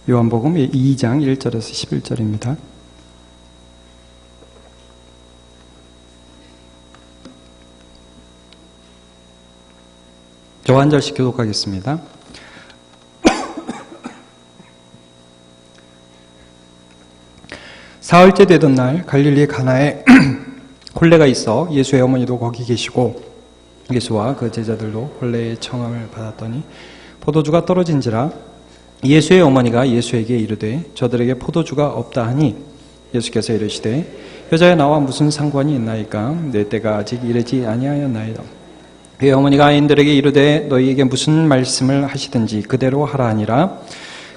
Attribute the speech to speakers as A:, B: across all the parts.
A: 요한복음 2장 1절에서 11절입니다. 저 한 절씩 교독하겠습니다. 사흘째 되던 날 갈릴리 가나에 혼례가 있어 예수의 어머니도 거기 계시고 예수와 그 제자들도 혼례의 청함을 받았더니 포도주가 떨어진지라 예수의 어머니가 예수에게 이르되 저들에게 포도주가 없다 하니 예수께서 이르시되 여자여 나와 무슨 상관이 있나이까 내 때가 아직 이르지 아니하였나이다. 그의 어머니가 아인들에게 이르되 너희에게 무슨 말씀을 하시든지 그대로 하라 하니라.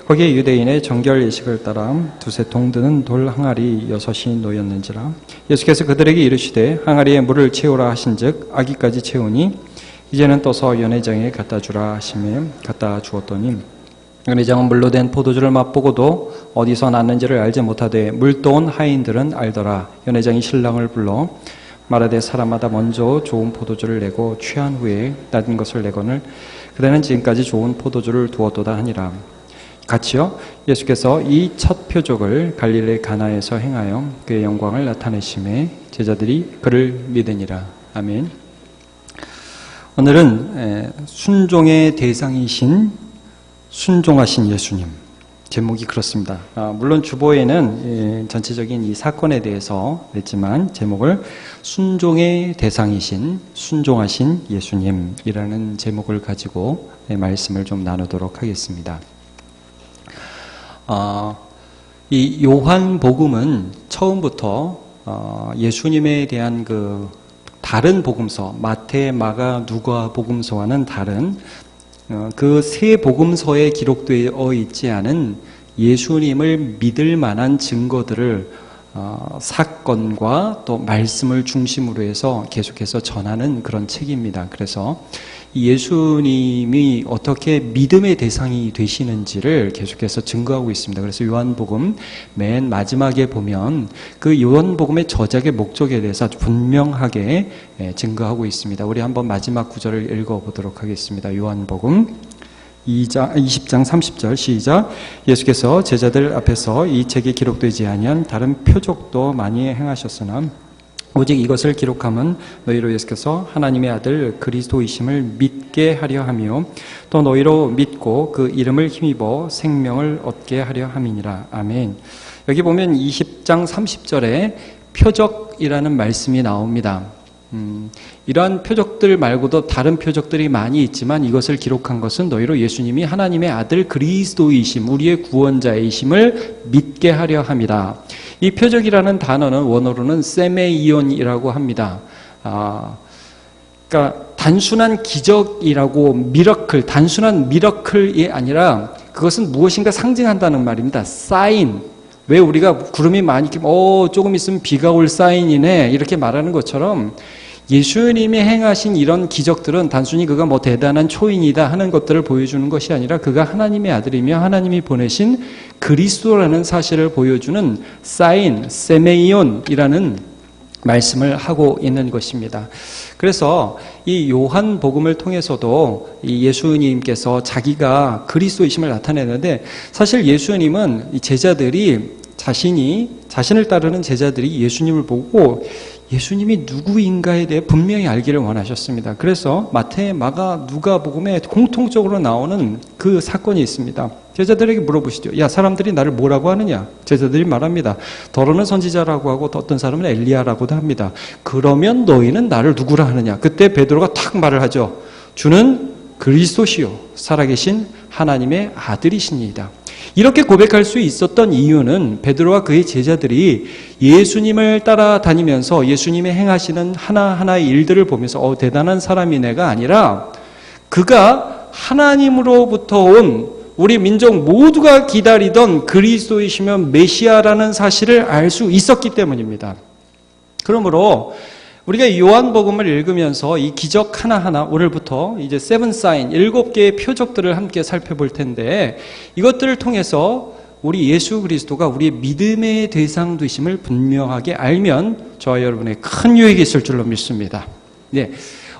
A: 거기에 유대인의 정결 예식을 따라 두세 통 드는 돌 항아리 6이 놓였는지라. 예수께서 그들에게 이르시되 항아리에 물을 채우라 하신즉 아기까지 채우니 이제는 떠서 연회장에 갖다 주라 하시매 갖다 주었더니 연회장은 물로 된 포도주를 맛보고도 어디서 났는지를 알지 못하되 물도온 하인들은 알더라. 연회장이 신랑을 불러 말하되 사람마다 먼저 좋은 포도주를 내고 취한 후에 낮은 것을 내거늘 그대는 지금까지 좋은 포도주를 두었도다 하니라. 같이요 예수께서 이 첫 표적을 갈릴리 가나에서 행하여 그의 영광을 나타내심에 제자들이 그를 믿으니라. 아멘. 오늘은 순종의 대상이신 순종하신 예수님, 제목이 그렇습니다. 물론 주보에는 전체적인 이 사건에 대해서 냈지만 제목을 순종의 대상이신 순종하신 예수님이라는 제목을 가지고 말씀을 좀 나누도록 하겠습니다. 이 요한복음은 처음부터 예수님에 대한 그 다른 복음서, 마태, 마가, 누가 복음서와는 다른 그 세 복음서에 기록되어 있지 않은 예수님을 믿을 만한 증거들을 사건과 또 말씀을 중심으로 해서 계속해서 전하는 그런 책입니다. 그래서 예수님이 어떻게 믿음의 대상이 되시는지를 계속해서 증거하고 있습니다. 그래서 요한복음 맨 마지막에 보면 그 요한복음의 저작의 목적에 대해서 아주 분명하게 증거하고 있습니다. 우리 한번 마지막 구절을 읽어보도록 하겠습니다. 요한복음 20장 30절 시작. 예수께서 제자들 앞에서 이 책에 기록되지 아니한 다른 표적도 많이 행하셨으나 오직 이것을 기록함은 너희로 예수께서 하나님의 아들 그리스도이심을 믿게 하려 하며 또 너희로 믿고 그 이름을 힘입어 생명을 얻게 하려 함이니라. 아멘. 여기 보면 20장 30절에 표적이라는 말씀이 나옵니다. 이러한 표적들 말고도 다른 표적들이 많이 있지만 이것을 기록한 것은 너희로 예수님이 하나님의 아들 그리스도이심, 우리의 구원자이심을 믿게 하려 함이다. 이 표적이라는 단어는 원어로는 세메이온이라고 합니다. 그러니까 단순한 기적이라고 미러클, 단순한 미러클이 아니라 그것은 무엇인가 상징한다는 말입니다. 사인. 왜 우리가 구름이 많이 끼면 조금 있으면 비가 올 사인이네 이렇게 말하는 것처럼 예수님이 행하신 이런 기적들은 단순히 그가 뭐 대단한 초인이다 하는 것들을 보여주는 것이 아니라 그가 하나님의 아들이며 하나님이 보내신 그리스도라는 사실을 보여주는 사인, 세메이온이라는 말씀을 하고 있는 것입니다. 그래서 이 요한복음을 통해서도 이 예수님께서 자기가 그리스도이심을 나타내는데 사실 예수님은 이 제자들이 자신을 따르는 제자들이 예수님을 보고 예수님이 누구인가에 대해 분명히 알기를 원하셨습니다. 그래서 마태, 마가, 누가복음에 공통적으로 나오는 그 사건이 있습니다. 제자들에게 물어보시죠. 야, 사람들이 나를 뭐라고 하느냐? 제자들이 말합니다. 더러는 선지자라고 하고 어떤 사람은 엘리야라고도 합니다. 그러면 너희는 나를 누구라 하느냐? 그때 베드로가 탁 말을 하죠. 주는 그리스도시요 살아계신 하나님의 아들이시니이다. 이렇게 고백할 수 있었던 이유는 베드로와 그의 제자들이 예수님을 따라다니면서 예수님이 행하시는 하나하나의 일들을 보면서 대단한 사람이네가 아니라 그가 하나님으로부터 온 우리 민족 모두가 기다리던 그리스도이시며 메시아라는 사실을 알 수 있었기 때문입니다. 그러므로 우리가 요한복음을 읽으면서 이 기적 하나하나 오늘부터 이제 7 사인 7개의 표적들을 함께 살펴볼 텐데 이것들을 통해서 우리 예수 그리스도가 우리의 믿음의 대상 되심을 분명하게 알면 저와 여러분의 큰 유익이 있을 줄로 믿습니다. 네.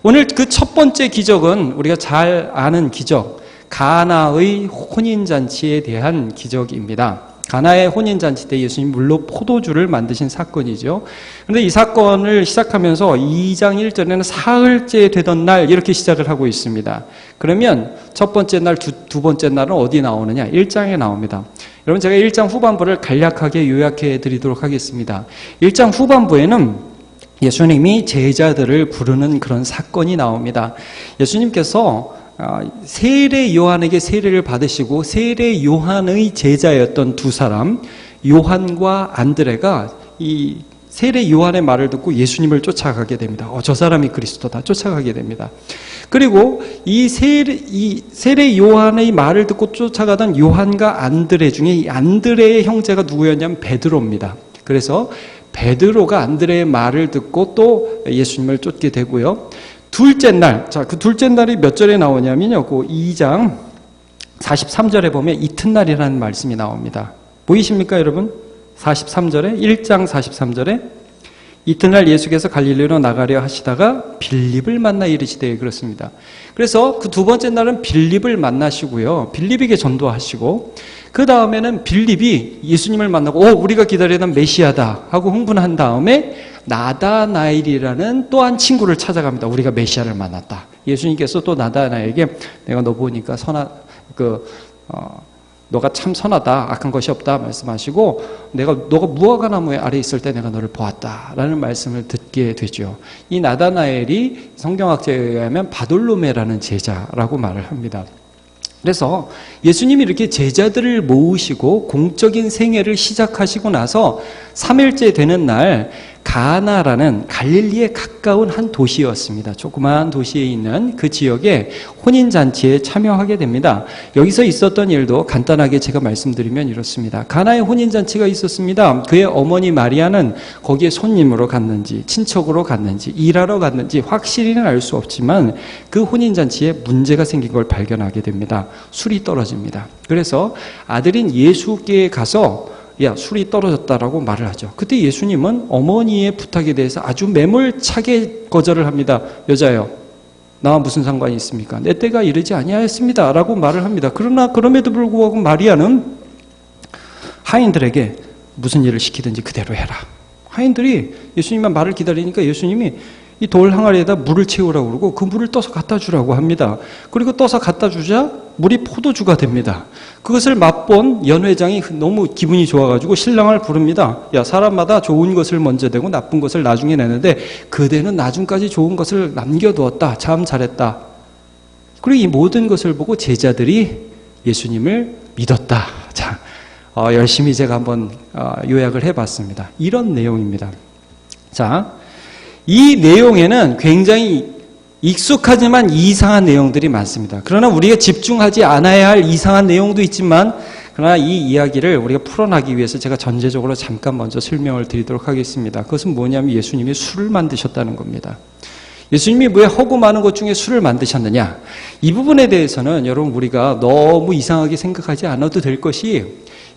A: 오늘 그 첫 번째 기적은 우리가 잘 아는 기적, 가나의 혼인잔치에 대한 기적입니다. 가나의 혼인잔치 때 예수님 물로 포도주를 만드신 사건이죠. 그런데 이 사건을 시작하면서 2장 1절에는 사흘째 되던 날 이렇게 시작을 하고 있습니다. 그러면 첫 번째 날, 두 번째 날은 어디 나오느냐? 1장에 나옵니다. 여러분 제가 1장 후반부를 간략하게 요약해 드리도록 하겠습니다. 1장 후반부에는 예수님이 제자들을 부르는 그런 사건이 나옵니다. 예수님께서 세례 요한에게 세례를 받으시고 세례 요한의 제자였던 두 사람 요한과 안드레가 이 세례 요한의 말을 듣고 예수님을 쫓아가게 됩니다. 저 사람이 그리스도다 쫓아가게 됩니다. 그리고 이 세례 요한의 말을 듣고 쫓아가던 요한과 안드레 중에 이 안드레의 형제가 누구였냐면 베드로입니다. 그래서 베드로가 안드레의 말을 듣고 또 예수님을 쫓게 되고요. 둘째 날, 그 둘째 날이 몇 절에 나오냐면요. 그 2장 43절에 보면 이튿날이라는 말씀이 나옵니다. 보이십니까, 여러분? 43절에, 1장 43절에 이튿날 예수께서 갈릴리로 나가려 하시다가 빌립을 만나 이르시되 그렇습니다. 그래서 그 두 번째 날은 빌립을 만나시고요. 빌립에게 전도하시고 그 다음에는 빌립이 예수님을 만나고 우리가 기다리던 메시아다 하고 흥분한 다음에 나다나엘이라는 또 한 친구를 찾아갑니다. 우리가 메시아를 만났다. 예수님께서 또 나다나엘에게 내가 너 보니까 너가 참 선하다. 악한 것이 없다 말씀하시고 너가 무화과 나무에 아래 있을 때 내가 너를 보았다라는 말씀을 듣게 되죠. 이 나다나엘이 성경학자에 의하면 바돌로메라는 제자라고 말을 합니다. 그래서 예수님이 이렇게 제자들을 모으시고 공적인 생애를 시작하시고 나서 3일째 되는 날 가나라는 갈릴리에 가까운 한 도시였습니다. 조그마한 도시에 있는 그 지역에 혼인잔치에 참여하게 됩니다. 여기서 있었던 일도 간단하게 제가 말씀드리면 이렇습니다. 가나에 혼인잔치가 있었습니다. 그의 어머니 마리아는 거기에 손님으로 갔는지 친척으로 갔는지 일하러 갔는지 확실히는 알 수 없지만 그 혼인잔치에 문제가 생긴 걸 발견하게 됩니다. 술이 떨어집니다. 그래서 아들인 예수께 가서 술이 떨어졌다라고 말을 하죠. 그때 예수님은 어머니의 부탁에 대해서 아주 매몰차게 거절을 합니다. 여자여, 나와 무슨 상관이 있습니까? 내 때가 이르지 아니하였습니다. 라고 말을 합니다. 그러나 그럼에도 불구하고 마리아는 하인들에게 무슨 일을 시키든지 그대로 해라. 하인들이 예수님만 말을 기다리니까 예수님이 이 돌 항아리에다 물을 채우라고 그러고 그 물을 떠서 갖다 주라고 합니다. 그리고 떠서 갖다 주자 물이 포도주가 됩니다. 그것을 맛본 연회장이 너무 기분이 좋아가지고 신랑을 부릅니다. 사람마다 좋은 것을 먼저 내고 나쁜 것을 나중에 내는데 그대는 나중까지 좋은 것을 남겨두었다. 참 잘했다. 그리고 이 모든 것을 보고 제자들이 예수님을 믿었다. 자, 열심히 제가 한번 요약을 해봤습니다. 이런 내용입니다. 자, 이 내용에는 굉장히 익숙하지만 이상한 내용들이 많습니다. 그러나 우리가 집중하지 않아야 할 이상한 내용도 있지만 그러나 이 이야기를 우리가 풀어나기 위해서 제가 전제적으로 잠깐 먼저 설명을 드리도록 하겠습니다. 그것은 뭐냐면 예수님이 술을 만드셨다는 겁니다. 예수님이 왜 허구 많은 것 중에 술을 만드셨느냐? 이 부분에 대해서는 여러분 우리가 너무 이상하게 생각하지 않아도 될 것이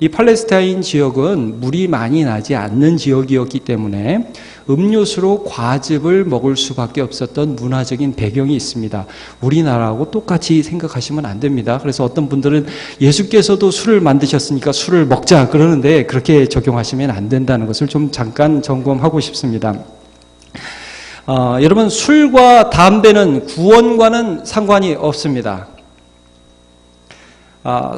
A: 이 팔레스타인 지역은 물이 많이 나지 않는 지역이었기 때문에 음료수로 과즙을 먹을 수밖에 없었던 문화적인 배경이 있습니다. 우리나라하고 똑같이 생각하시면 안 됩니다. 그래서 어떤 분들은 예수께서도 술을 만드셨으니까 술을 먹자 그러는데 그렇게 적용하시면 안 된다는 것을 좀 잠깐 점검하고 싶습니다. 여러분 술과 담배는 구원과는 상관이 없습니다.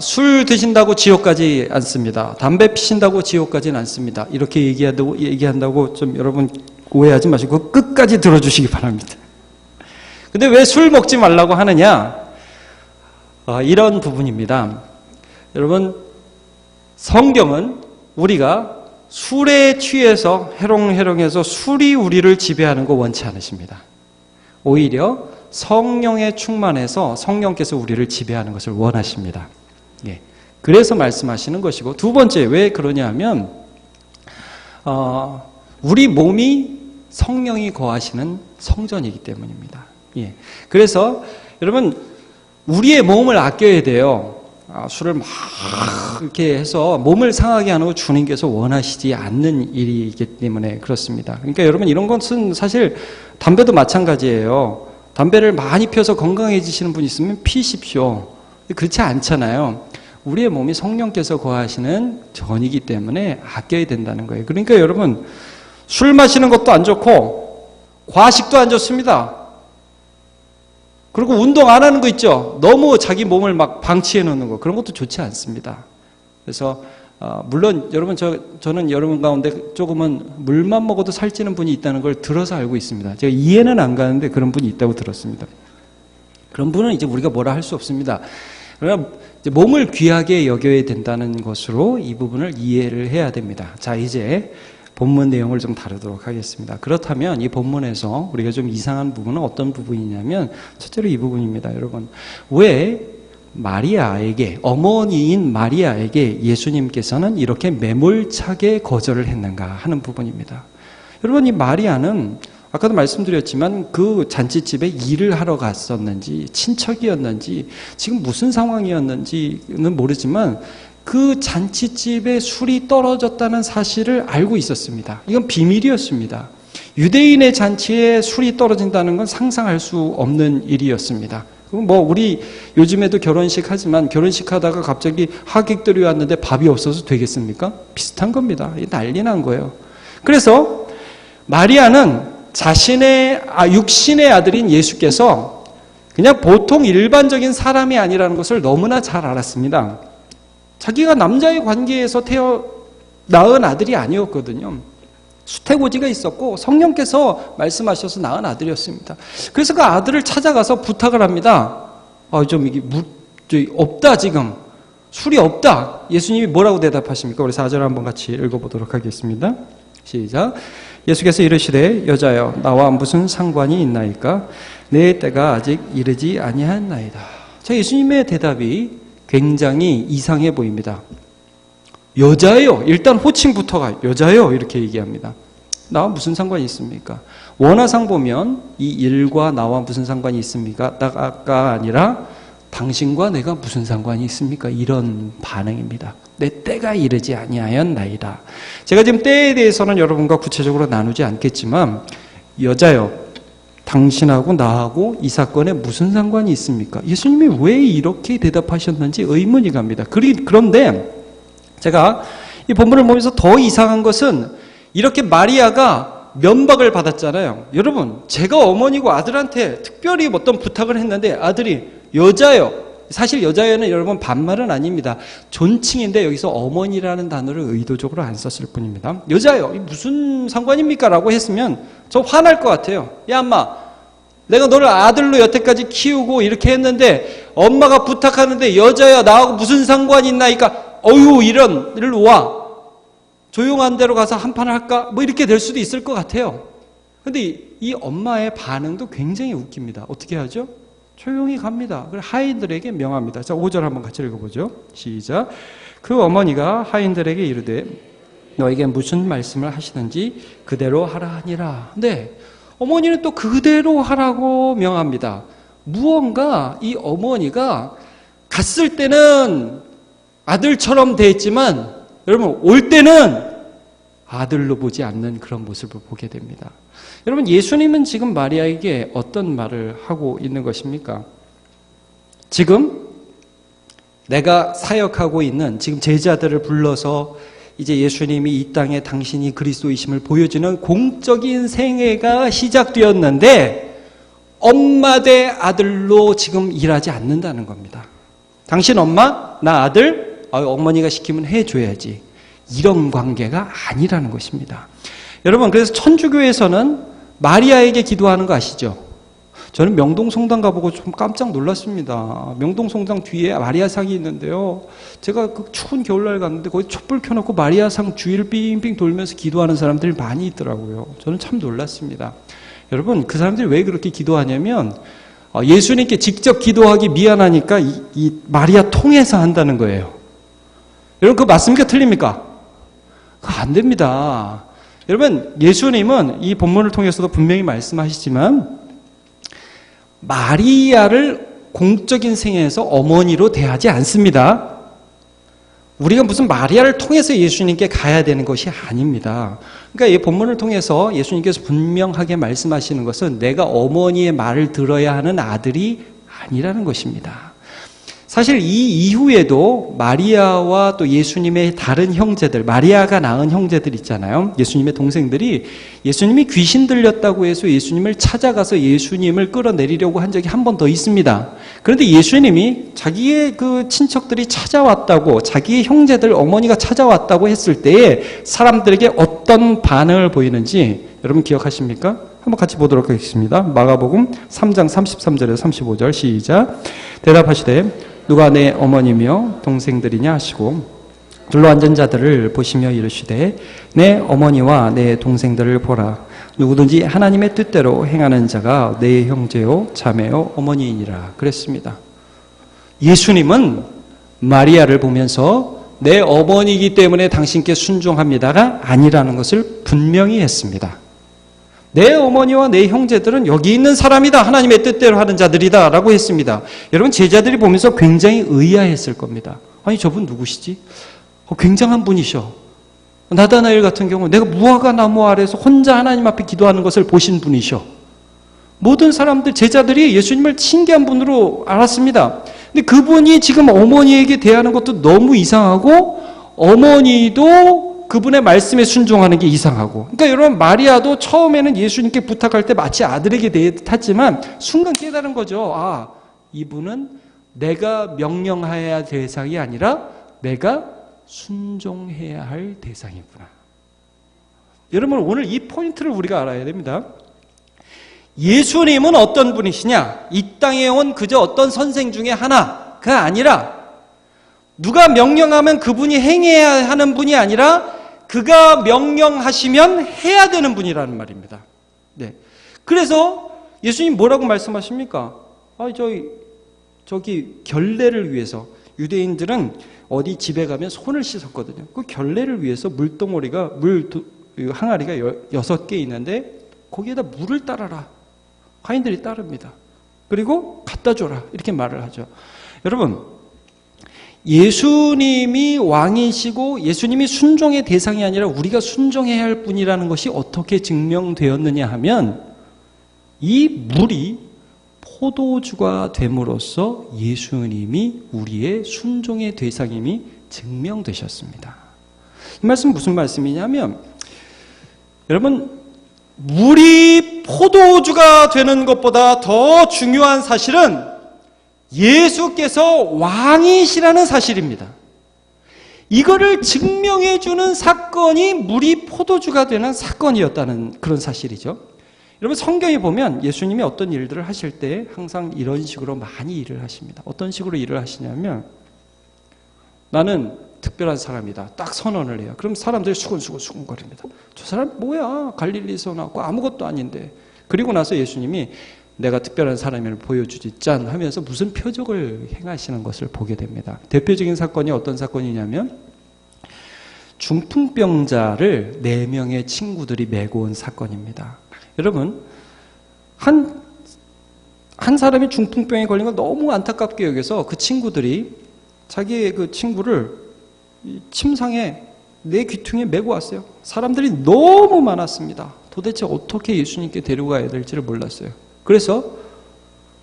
A: 술 드신다고 지옥 가지 않습니다. 담배 피신다고 지옥 가지는 않습니다. 이렇게 얘기한다고 좀 여러분 오해하지 마시고 끝까지 들어주시기 바랍니다. 근데 왜 술 먹지 말라고 하느냐? 이런 부분입니다. 여러분 성경은 우리가 술에 취해서 해롱해롱해서 술이 우리를 지배하는 거 원치 않으십니다. 오히려 성령에 충만해서 성령께서 우리를 지배하는 것을 원하십니다. 그래서 말씀하시는 것이고 두 번째 왜 그러냐 하면 우리 몸이 성령이 거하시는 성전이기 때문입니다. 그래서 여러분 우리의 몸을 아껴야 돼요. 술을 막 이렇게 해서 몸을 상하게 하는 거 주님께서 원하시지 않는 일이기 때문에 그렇습니다. 그러니까 여러분 이런 것은 사실 담배도 마찬가지예요. 담배를 많이 펴서 건강해지시는 분 있으면 피십시오. 그렇지 않잖아요. 우리의 몸이 성령께서 거하시는 전이기 때문에 아껴야 된다는 거예요. 그러니까 여러분, 술 마시는 것도 안 좋고 과식도 안 좋습니다. 그리고 운동 안 하는 거 있죠. 너무 자기 몸을 막 방치해 놓는 거, 그런 것도 좋지 않습니다. 그래서 물론 여러분, 저는 여러분 가운데 조금은 물만 먹어도 살찌는 분이 있다는 걸 들어서 알고 있습니다. 제가 이해는 안 가는데 그런 분이 있다고 들었습니다. 그런 분은 이제 우리가 뭐라 할 수 없습니다. 그러나 이제 몸을 귀하게 여겨야 된다는 것으로 이 부분을 이해를 해야 됩니다. 자, 이제 본문 내용을 좀 다루도록 하겠습니다. 그렇다면 이 본문에서 우리가 좀 이상한 부분은 어떤 부분이냐면, 첫째로 이 부분입니다. 여러분, 왜 마리아에게, 어머니인 마리아에게 예수님께서는 이렇게 매몰차게 거절을 했는가 하는 부분입니다. 여러분, 이 마리아는 아까도 말씀드렸지만 그 잔치집에 일을 하러 갔었는지 친척이었는지 지금 무슨 상황이었는지는 모르지만 그 잔치집에 술이 떨어졌다는 사실을 알고 있었습니다. 이건 비밀이었습니다. 유대인의 잔치에 술이 떨어진다는 건 상상할 수 없는 일이었습니다. 우리 요즘에도 결혼식 하지만 결혼식 하다가 갑자기 하객들이 왔는데 밥이 없어서 되겠습니까? 비슷한 겁니다. 난리 난 거예요. 그래서 마리아는 자신의 육신의 아들인 예수께서 그냥 보통 일반적인 사람이 아니라는 것을 너무나 잘 알았습니다. 자기가 남자의 관계에서 낳은 아들이 아니었거든요. 수태고지가 있었고 성령께서 말씀하셔서 낳은 아들이었습니다. 그래서 그 아들을 찾아가서 부탁을 합니다. 좀 이게 없다, 지금 술이 없다. 예수님이 뭐라고 대답하십니까? 우리 4절 한번 같이 읽어보도록 하겠습니다. 시작. 예수께서 이르시되 여자여 나와 무슨 상관이 있나이까? 내 때가 아직 이르지 아니하였나이다. 자, 예수님의 대답이 굉장히 이상해 보입니다. 여자예요. 일단 호칭부터가 여자예요. 이렇게 얘기합니다. 나와 무슨 상관이 있습니까? 원어상 보면 이 일과 나와 무슨 상관이 있습니까? 가 아니라 당신과 내가 무슨 상관이 있습니까? 이런 반응입니다. 내 때가 이르지 아니하였나이다. 제가 지금 때에 대해서는 여러분과 구체적으로 나누지 않겠지만 여자요, 당신하고 나하고 이 사건에 무슨 상관이 있습니까? 예수님이 왜 이렇게 대답하셨는지 의문이 갑니다. 그런데 제가 이 본문을 보면서 더 이상한 것은 이렇게 마리아가 면박을 받았잖아요. 여러분, 제가 어머니고 아들한테 특별히 어떤 부탁을 했는데 아들이 여자요. 사실 여자여는 여러분 반말은 아닙니다. 존칭인데 여기서 어머니라는 단어를 의도적으로 안 썼을 뿐입니다. 여자요. 무슨 상관입니까? 라고 했으면 저 화날 것 같아요. 야, 엄마. 내가 너를 아들로 여태까지 키우고 이렇게 했는데 엄마가 부탁하는데 여자야 나하고 무슨 상관이 있나이까? 어휴, 이런 일로 와. 조용한 데로 가서 한판을 할까? 이렇게 될 수도 있을 것 같아요. 근데 이 엄마의 반응도 굉장히 웃깁니다. 어떻게 하죠? 조용히 갑니다. 그리고 하인들에게 명합니다. 자, 5절 한번 같이 읽어보죠. 시작. 그 어머니가 하인들에게 이르되 너에게 무슨 말씀을 하시는지 그대로 하라 하니라. 네, 어머니는 또 그대로 하라고 명합니다. 무언가 이 어머니가 갔을 때는 아들처럼 돼 있지만 여러분 올 때는 아들로 보지 않는 그런 모습을 보게 됩니다. 여러분, 예수님은 지금 마리아에게 어떤 말을 하고 있는 것입니까? 지금 내가 사역하고 있는 지금 제자들을 불러서 이제 예수님이 이 땅에 당신이 그리스도이심을 보여주는 공적인 생애가 시작되었는데 엄마 대 아들로 지금 일하지 않는다는 겁니다. 당신 엄마, 나 아들, 어머니가 시키면 해줘야지. 이런 관계가 아니라는 것입니다. 여러분, 그래서 천주교에서는 마리아에게 기도하는 거 아시죠? 저는 명동성당 가보고 좀 깜짝 놀랐습니다. 명동성당 뒤에 마리아상이 있는데요. 제가 그 추운 겨울날 갔는데 거기 촛불 켜놓고 마리아상 주위를 빙빙 돌면서 기도하는 사람들이 많이 있더라고요. 저는 참 놀랐습니다. 여러분, 그 사람들이 왜 그렇게 기도하냐면 예수님께 직접 기도하기 미안하니까 이 마리아 통해서 한다는 거예요. 여러분, 그거 맞습니까? 틀립니까? 그거 안 됩니다. 여러분, 예수님은 이 본문을 통해서도 분명히 말씀하시지만 마리아를 공적인 생애에서 어머니로 대하지 않습니다. 우리가 무슨 마리아를 통해서 예수님께 가야 되는 것이 아닙니다. 그러니까 이 본문을 통해서 예수님께서 분명하게 말씀하시는 것은 내가 어머니의 말을 들어야 하는 아들이 아니라는 것입니다. 사실 이 이후에도 마리아와 또 예수님의 다른 형제들, 마리아가 낳은 형제들 있잖아요. 예수님의 동생들이 예수님이 귀신 들렸다고 해서 예수님을 찾아가서 예수님을 끌어내리려고 한 적이 한 번 더 있습니다. 그런데 예수님이 자기의 그 친척들이 찾아왔다고, 자기의 형제들, 어머니가 찾아왔다고 했을 때에 사람들에게 어떤 반응을 보이는지 여러분 기억하십니까? 한번 같이 보도록 하겠습니다. 마가복음 3장 33절에서 35절 시작. 대답하시되 누가 내 어머니며 동생들이냐 하시고 둘러앉은 자들을 보시며 이르시되 내 어머니와 내 동생들을 보라. 누구든지 하나님의 뜻대로 행하는 자가 내 형제요 자매요 어머니이니라 그랬습니다. 예수님은 마리아를 보면서 내 어머니이기 때문에 당신께 순종합니다가 아니라는 것을 분명히 했습니다. 내 어머니와 내 형제들은 여기 있는 사람이다. 하나님의 뜻대로 하는 자들이다 라고 했습니다. 여러분 제자들이 보면서 굉장히 의아했을 겁니다. 아니 저분 누구시지? 굉장한 분이셔. 나다나엘 같은 경우 내가 무화과 나무 아래에서 혼자 하나님 앞에 기도하는 것을 보신 분이셔. 모든 사람들 제자들이 예수님을 신기한 분으로 알았습니다. 근데 그분이 지금 어머니에게 대하는 것도 너무 이상하고 어머니도 그분의 말씀에 순종하는 게 이상하고. 그러니까 여러분 마리아도 처음에는 예수님께 부탁할 때 마치 아들에게 대했지만 순간 깨달은 거죠. 아, 이분은 내가 명령해야 할 대상이 아니라 내가 순종해야 할 대상이구나. 여러분 오늘 이 포인트를 우리가 알아야 됩니다. 예수님은 어떤 분이시냐? 이 땅에 온 그저 어떤 선생 중에 하나가 아니라 누가 명령하면 그분이 행해야 하는 분이 아니라 그가 명령하시면 해야 되는 분이라는 말입니다. 네. 그래서 예수님 뭐라고 말씀하십니까? 저기 결례를 위해서 유대인들은 어디 집에 가면 손을 씻었거든요. 그 결례를 위해서 물덩어리가 항아리가 6개 있는데 거기에다 물을 따라라. 과인들이 따릅니다. 그리고 갖다 줘라. 이렇게 말을 하죠. 여러분 예수님이 왕이시고 예수님이 순종의 대상이 아니라 우리가 순종해야 할 분이라는 것이 어떻게 증명되었느냐 하면 이 물이 포도주가 됨으로써 예수님이 우리의 순종의 대상임이 증명되셨습니다. 이 말씀은 무슨 말씀이냐면 여러분 물이 포도주가 되는 것보다 더 중요한 사실은 예수께서 왕이시라는 사실입니다. 이거를 증명해주는 사건이 물이 포도주가 되는 사건이었다는 그런 사실이죠. 여러분 성경에 보면 예수님이 어떤 일들을 하실 때 항상 이런 식으로 많이 일을 하십니다. 어떤 식으로 일을 하시냐면 나는 특별한 사람이다. 딱 선언을 해요. 그럼 사람들이 수근수근거립니다. 저 사람 뭐야? 갈릴리에서 나왔고 아무것도 아닌데. 그리고 나서 예수님이 내가 특별한 사람을 보여주지 짠 하면서 무슨 표적을 행하시는 것을 보게 됩니다. 대표적인 사건이 어떤 사건이냐면 중풍병자를 4명의 친구들이 메고 온 사건입니다. 여러분 한 사람이 중풍병에 걸린 걸 너무 안타깝게 여겨서 그 친구들이 자기의 그 친구를 침상에 내 귀퉁이에 메고 왔어요. 사람들이 너무 많았습니다. 도대체 어떻게 예수님께 데려가야 될지를 몰랐어요. 그래서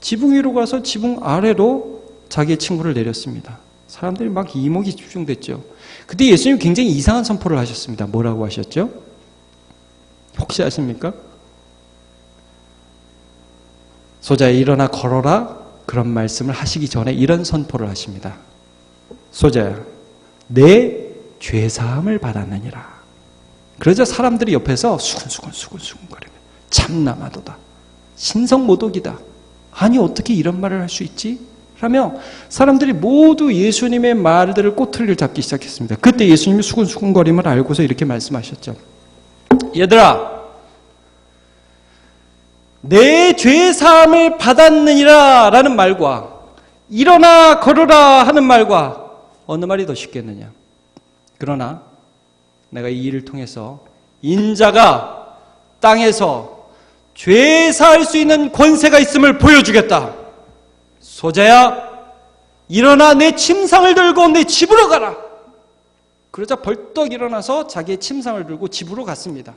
A: 지붕 위로 가서 지붕 아래로 자기의 친구를 내렸습니다. 사람들이 막 이목이 집중됐죠. 그때 예수님이 굉장히 이상한 선포를 하셨습니다. 뭐라고 하셨죠? 혹시 아십니까? 소자야 일어나 걸어라. 그런 말씀을 하시기 전에 이런 선포를 하십니다. 소자야 내 죄사함을 받았느니라. 그러자 사람들이 옆에서 수근거리며 참나마도다. 신성모독이다. 아니 어떻게 이런 말을 할 수 있지? 라며 사람들이 모두 예수님의 말들을 꼬투리를 잡기 시작했습니다. 그때 예수님이 수근수근거림을 알고서 이렇게 말씀하셨죠. 얘들아 내 죄사함을 받았느니라 라는 말과 일어나 걸어라 하는 말과 어느 말이 더 쉽겠느냐. 그러나 내가 이 일을 통해서 인자가 땅에서 죄 사할 수 있는 권세가 있음을 보여주겠다. 소자야 일어나 내 침상을 들고 내 집으로 가라. 그러자 벌떡 일어나서 자기의 침상을 들고 집으로 갔습니다.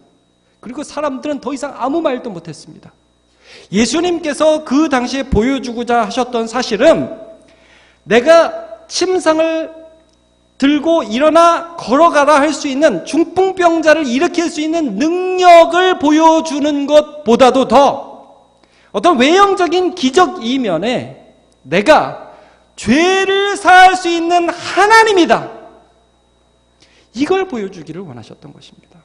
A: 그리고 사람들은 더 이상 아무 말도 못했습니다. 예수님께서 그 당시에 보여주고자 하셨던 사실은 내가 침상을 들고 일어나 걸어가라 할 수 있는 중풍병자를 일으킬 수 있는 능력을 보여주는 것보다도 더 어떤 외형적인 기적 이면에 내가 죄를 사할 수 있는 하나님이다. 이걸 보여주기를 원하셨던 것입니다.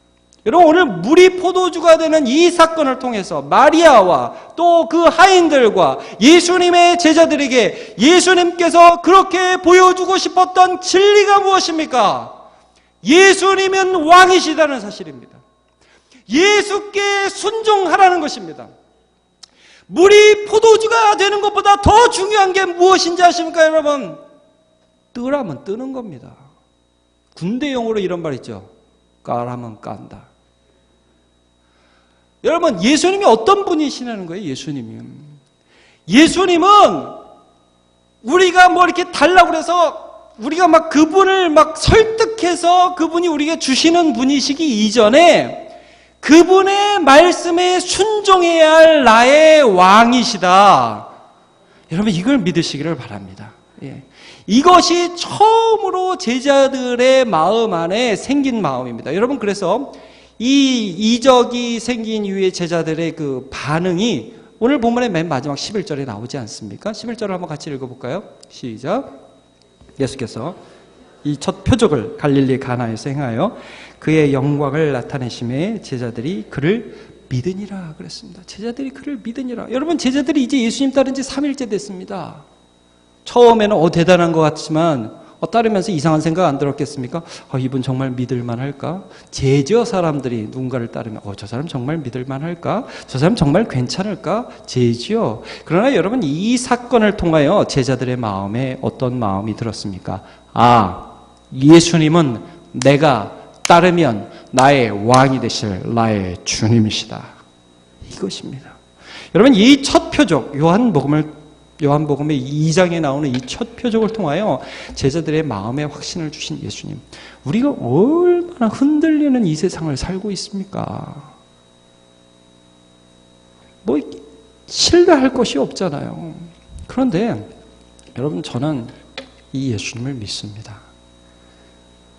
A: 여러분, 오늘 물이 포도주가 되는 이 사건을 통해서 마리아와 또 그 하인들과 예수님의 제자들에게 예수님께서 그렇게 보여주고 싶었던 진리가 무엇입니까? 예수님은 왕이시다는 사실입니다. 예수께 순종하라는 것입니다. 물이 포도주가 되는 것보다 더 중요한 게 무엇인지 아십니까, 여러분? 뜨라면 뜨는 겁니다. 군대용어로 이런 말 있죠. 까라면 깐다. 여러분, 예수님이 어떤 분이시라는 거예요, 예수님은 우리가 뭐 이렇게 달라고 그래서 우리가 막 그분을 막 설득해서 그분이 우리에게 주시는 분이시기 이전에 그분의 말씀에 순종해야 할 나의 왕이시다. 여러분, 이걸 믿으시기를 바랍니다. 예. 이것이 처음으로 제자들의 마음 안에 생긴 마음입니다. 여러분, 그래서 이 이적이 생긴 이후에 제자들의 그 반응이 오늘 본문의 맨 마지막 11절에 나오지 않습니까? 11절을 한번 같이 읽어볼까요? 시작. 예수께서 이 첫 표적을 갈릴리 가나에서 행하여 그의 영광을 나타내심에 제자들이 그를 믿으니라 그랬습니다. 제자들이 그를 믿으니라. 여러분, 제자들이 이제 예수님 따른 지 3일째 됐습니다. 처음에는 대단한 것 같지만 따르면서 이상한 생각 안 들었겠습니까? 이분 정말 믿을만 할까? 제저 사람들이 누군가를 따르면 저 사람 정말 믿을만 할까? 저 사람 정말 괜찮을까? 제지요. 그러나 여러분, 이 사건을 통하여 제자들의 마음에 어떤 마음이 들었습니까? 예수님은 내가 따르면 나의 왕이 되실 나의 주님이시다. 이것입니다. 여러분, 이 첫 표적, 요한복음의 2장에 나오는 이 첫 표적을 통하여 제자들의 마음에 확신을 주신 예수님. 우리가 얼마나 흔들리는 이 세상을 살고 있습니까? 뭐 신뢰할 것이 없잖아요. 그런데 여러분, 저는 이 예수님을 믿습니다.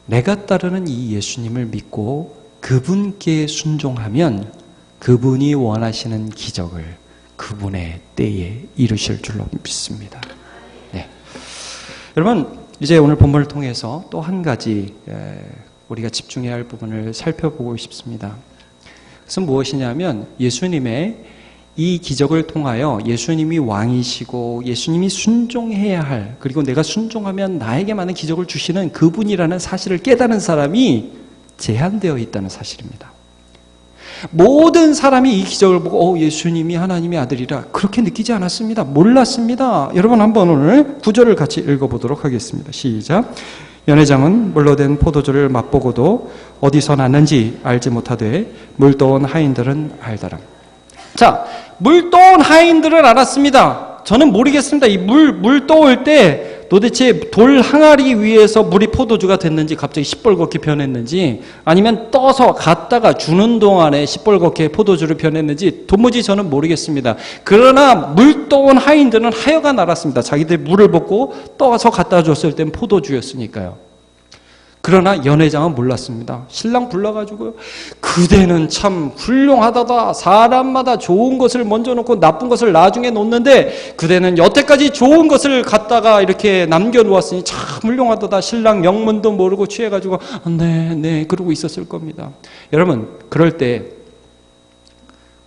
A: 내가 따르는 이 예수님을 믿고 그분께 순종하면 그분이 원하시는 기적을 그분의 때에 이루실 줄로 믿습니다. 네. 여러분, 이제 오늘 본문을 통해서 또 한 가지 우리가 집중해야 할 부분을 살펴보고 싶습니다. 그것은 무엇이냐면 예수님의 이 기적을 통하여 예수님이 왕이시고 예수님이 순종해야 할, 그리고 내가 순종하면 나에게 많은 기적을 주시는 그분이라는 사실을 깨달은 사람이 제한되어 있다는 사실입니다. 모든 사람이 이 기적을 보고 예수님이 하나님의 아들이라 그렇게 느끼지 않았습니다. 몰랐습니다. 여러분, 한번 오늘 구절을 같이 읽어보도록 하겠습니다. 시작. 연회장은 물로 된 포도주를 맛보고도 어디서 났는지 알지 못하되 물떠온 하인들은 알더라. 자, 물떠온 하인들은 알았습니다. 저는 모르겠습니다. 이 물 떠올 때 도대체 돌 항아리 위에서 물이 포도주가 됐는지 갑자기 시뻘겋게 변했는지 아니면 떠서 갔다가 주는 동안에 시뻘겋게 포도주를 변했는지 도무지 저는 모르겠습니다. 그러나 물 떠온 하인들은 하여간 알았습니다. 자기들 물을 붓고 떠서 갖다 줬을 땐 포도주였으니까요. 그러나 연회장은 몰랐습니다. 신랑 불러가지고 그대는 참 훌륭하다다. 사람마다 좋은 것을 먼저 놓고 나쁜 것을 나중에 놓는데 그대는 여태까지 좋은 것을 갖다가 이렇게 남겨놓았으니 참 훌륭하다다. 신랑 명문도 모르고 취해가지고 네 그러고 있었을 겁니다. 여러분, 그럴 때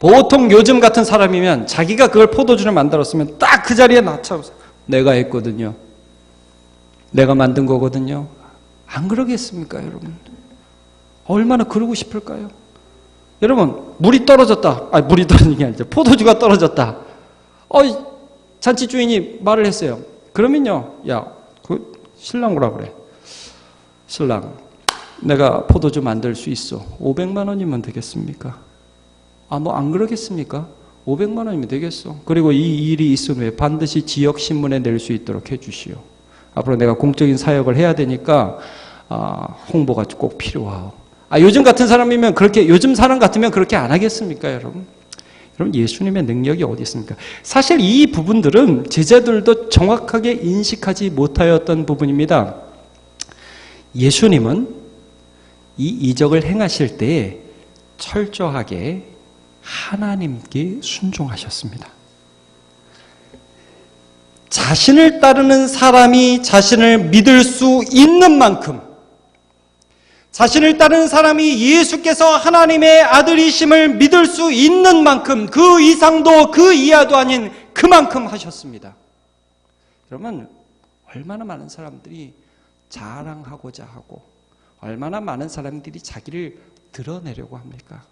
A: 보통 요즘 같은 사람이면 자기가 그걸 포도주를 만들었으면 딱 그 자리에 낮춰서 내가 했거든요. 내가 만든 거거든요. 안 그러겠습니까, 여러분? 얼마나 그러고 싶을까요? 여러분, 물이 떨어졌다. 물이 떨어진 게 아니죠. 포도주가 떨어졌다. 잔치 주인이 말을 했어요. 그러면요, 그 신랑 오라 그래. 신랑, 내가 포도주 만들 수 있어. 500만 원이면 되겠습니까? 안 그러겠습니까? 500만 원이면 되겠어. 그리고 이 일이 있은 후에 반드시 지역신문에 낼 수 있도록 해주시오. 앞으로 내가 공적인 사역을 해야 되니까 홍보가 꼭 필요하오. 요즘 같은 사람이면 그렇게, 요즘 사람 같으면 그렇게 안 하겠습니까, 여러분? 그럼 예수님의 능력이 어디 있습니까? 사실 이 부분들은 제자들도 정확하게 인식하지 못하였던 부분입니다. 예수님은 이 이적을 행하실 때에 철저하게 하나님께 순종하셨습니다. 자신을 따르는 사람이 자신을 믿을 수 있는 만큼, 자신을 따르는 사람이 예수께서 하나님의 아들이심을 믿을 수 있는 만큼, 그 이상도 그 이하도 아닌 그만큼 하셨습니다. 그러면 얼마나 많은 사람들이 자랑하고자 하고, 얼마나 많은 사람들이 자기를 드러내려고 합니까?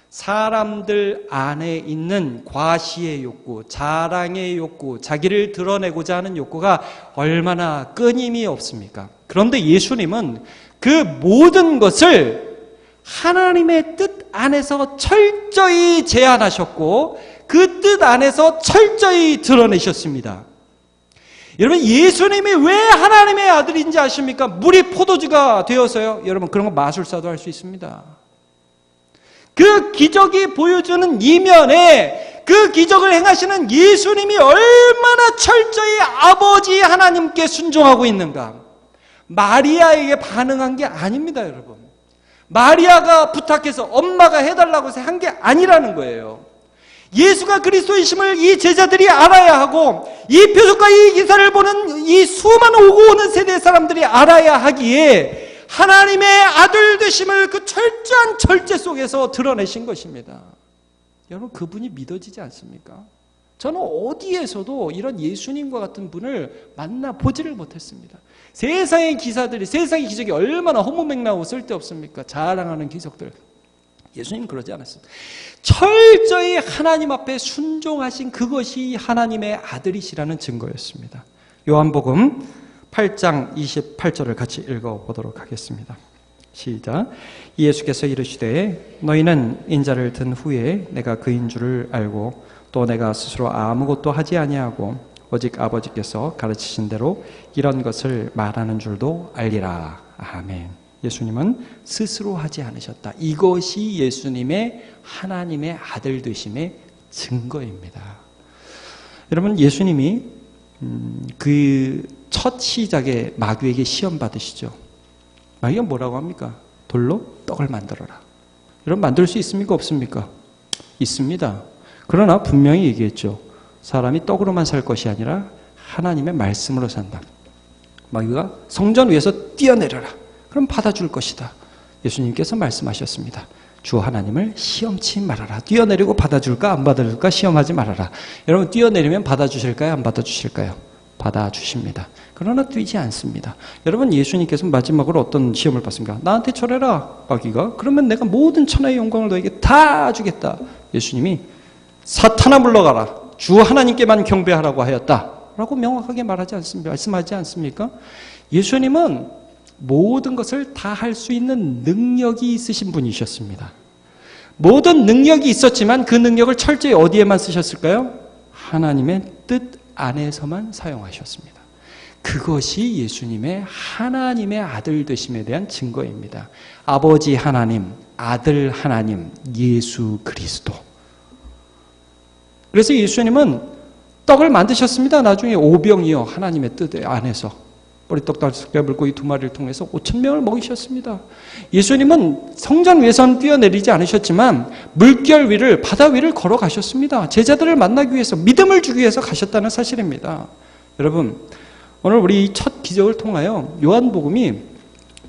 A: 사람들 안에 있는 과시의 욕구, 자랑의 욕구, 자기를 드러내고자 하는 욕구가 얼마나 끊임이 없습니까? 그런데 예수님은 그 모든 것을 하나님의 뜻 안에서 철저히 제한하셨고 그 뜻 안에서 철저히 드러내셨습니다. 여러분, 예수님이 왜 하나님의 아들인지 아십니까? 물이 포도주가 되어서요. 여러분, 그런 거 마술사도 할 수 있습니다. 그 기적이 보여주는 이면에 그 기적을 행하시는 예수님이 얼마나 철저히 아버지 하나님께 순종하고 있는가. 마리아에게 반응한 게 아닙니다, 여러분. 마리아가 부탁해서 엄마가 해달라고 해서 한 게 아니라는 거예요. 예수가 그리스도이심을 이 제자들이 알아야 하고 이 표적과 이 기사를 보는 이 수많은 오고 오는 세대 사람들이 알아야 하기에 하나님의 아들 되심을 그 철저한 절제 속에서 드러내신 것입니다. 여러분, 그분이 믿어지지 않습니까? 저는 어디에서도 이런 예수님과 같은 분을 만나보지를 못했습니다. 세상의 기사들이, 세상의 기적이 얼마나 허무맹랑하고 쓸데없습니까? 자랑하는 기적들. 예수님 그러지 않았습니다. 철저히 하나님 앞에 순종하신 그것이 하나님의 아들이시라는 증거였습니다. 요한복음 8장 28절을 같이 읽어보도록 하겠습니다. 시작. 예수께서 이르시되 너희는 인자를 든 후에 내가 그인 줄을 알고 또 내가 스스로 아무것도 하지 아니하고 오직 아버지께서 가르치신 대로 이런 것을 말하는 줄도 알리라. 아멘. 예수님은 스스로 하지 않으셨다. 이것이 예수님의 하나님의 아들 되심의 증거입니다. 여러분, 예수님이 그 첫 시작에 마귀에게 시험 받으시죠. 마귀가 뭐라고 합니까? 돌로 떡을 만들어라. 여러분, 만들 수 있습니까? 없습니까? 있습니다. 그러나 분명히 얘기했죠. 사람이 떡으로만 살 것이 아니라 하나님의 말씀으로 산다. 마귀가 성전 위에서 뛰어내려라. 그럼 받아줄 것이다. 예수님께서 말씀하셨습니다. 주 하나님을 시험치 말아라. 뛰어내리고 받아줄까 안 받아줄까 시험하지 말아라. 여러분, 뛰어내리면 받아주실까요? 안 받아주실까요? 받아주십니다. 그러나 뛰지 않습니다. 여러분, 예수님께서 마지막으로 어떤 시험을 받습니까? 나한테 절해라, 마귀가. 그러면 내가 모든 천하의 영광을 너에게 다 주겠다. 예수님이 사탄아 물러가라. 주 하나님께만 경배하라고 하였다. 라고 명확하게 말하지 않습니까? 말씀하지 않습니까? 예수님은 모든 것을 다 할 수 있는 능력이 있으신 분이셨습니다. 모든 능력이 있었지만 그 능력을 철저히 어디에만 쓰셨을까요? 하나님의 뜻 안에서만 사용하셨습니다. 그것이 예수님의 하나님의 아들 되심에 대한 증거입니다. 아버지 하나님, 아들 하나님, 예수 그리스도. 그래서 예수님은 떡을 만드셨습니다. 나중에 오병이어 하나님의 뜻 안에서 머리떡 5개 물고기 2마리를 통해서 5,000명을 먹이셨습니다. 예수님은 성전 위에서는 뛰어내리지 않으셨지만 물결 위를, 바다 위를 걸어가셨습니다. 제자들을 만나기 위해서, 믿음을 주기 위해서 가셨다는 사실입니다. 여러분, 오늘 우리 첫 기적을 통하여 요한복음이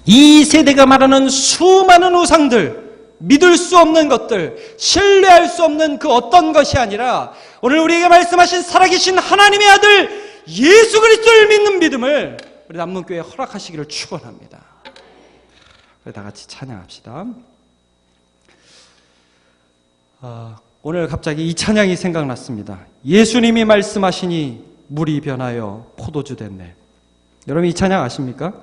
A: 이 세대가 말하는 수많은 우상들, 믿을 수 없는 것들, 신뢰할 수 없는 그 어떤 것이 아니라 오늘 우리에게 말씀하신 살아계신 하나님의 아들 예수 그리스도를 믿는 믿음을 우리 남문교회에 허락하시기를 축원합니다. 다 같이 찬양합시다. 오늘 갑자기 이 찬양이 생각났습니다. 예수님이 말씀하시니 물이 변하여 포도주 됐네. 여러분, 이 찬양 아십니까?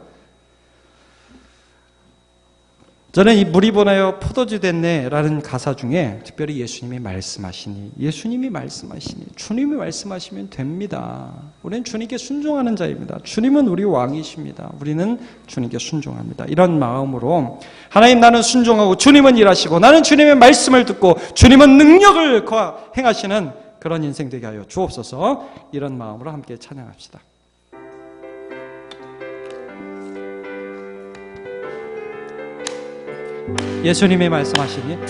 A: 저는 이 물이 변하여 포도주 됐네 라는 가사 중에 특별히 예수님이 말씀하시니, 주님이 말씀하시면 됩니다. 우리는 주님께 순종하는 자입니다. 주님은 우리 왕이십니다. 우리는 주님께 순종합니다. 이런 마음으로 하나님, 나는 순종하고 주님은 일하시고 나는 주님의 말씀을 듣고 주님은 능력을 행하시는 그런 인생 되게 하여 주옵소서. 이런 마음으로 함께 찬양합시다. 예수님이 말씀하시니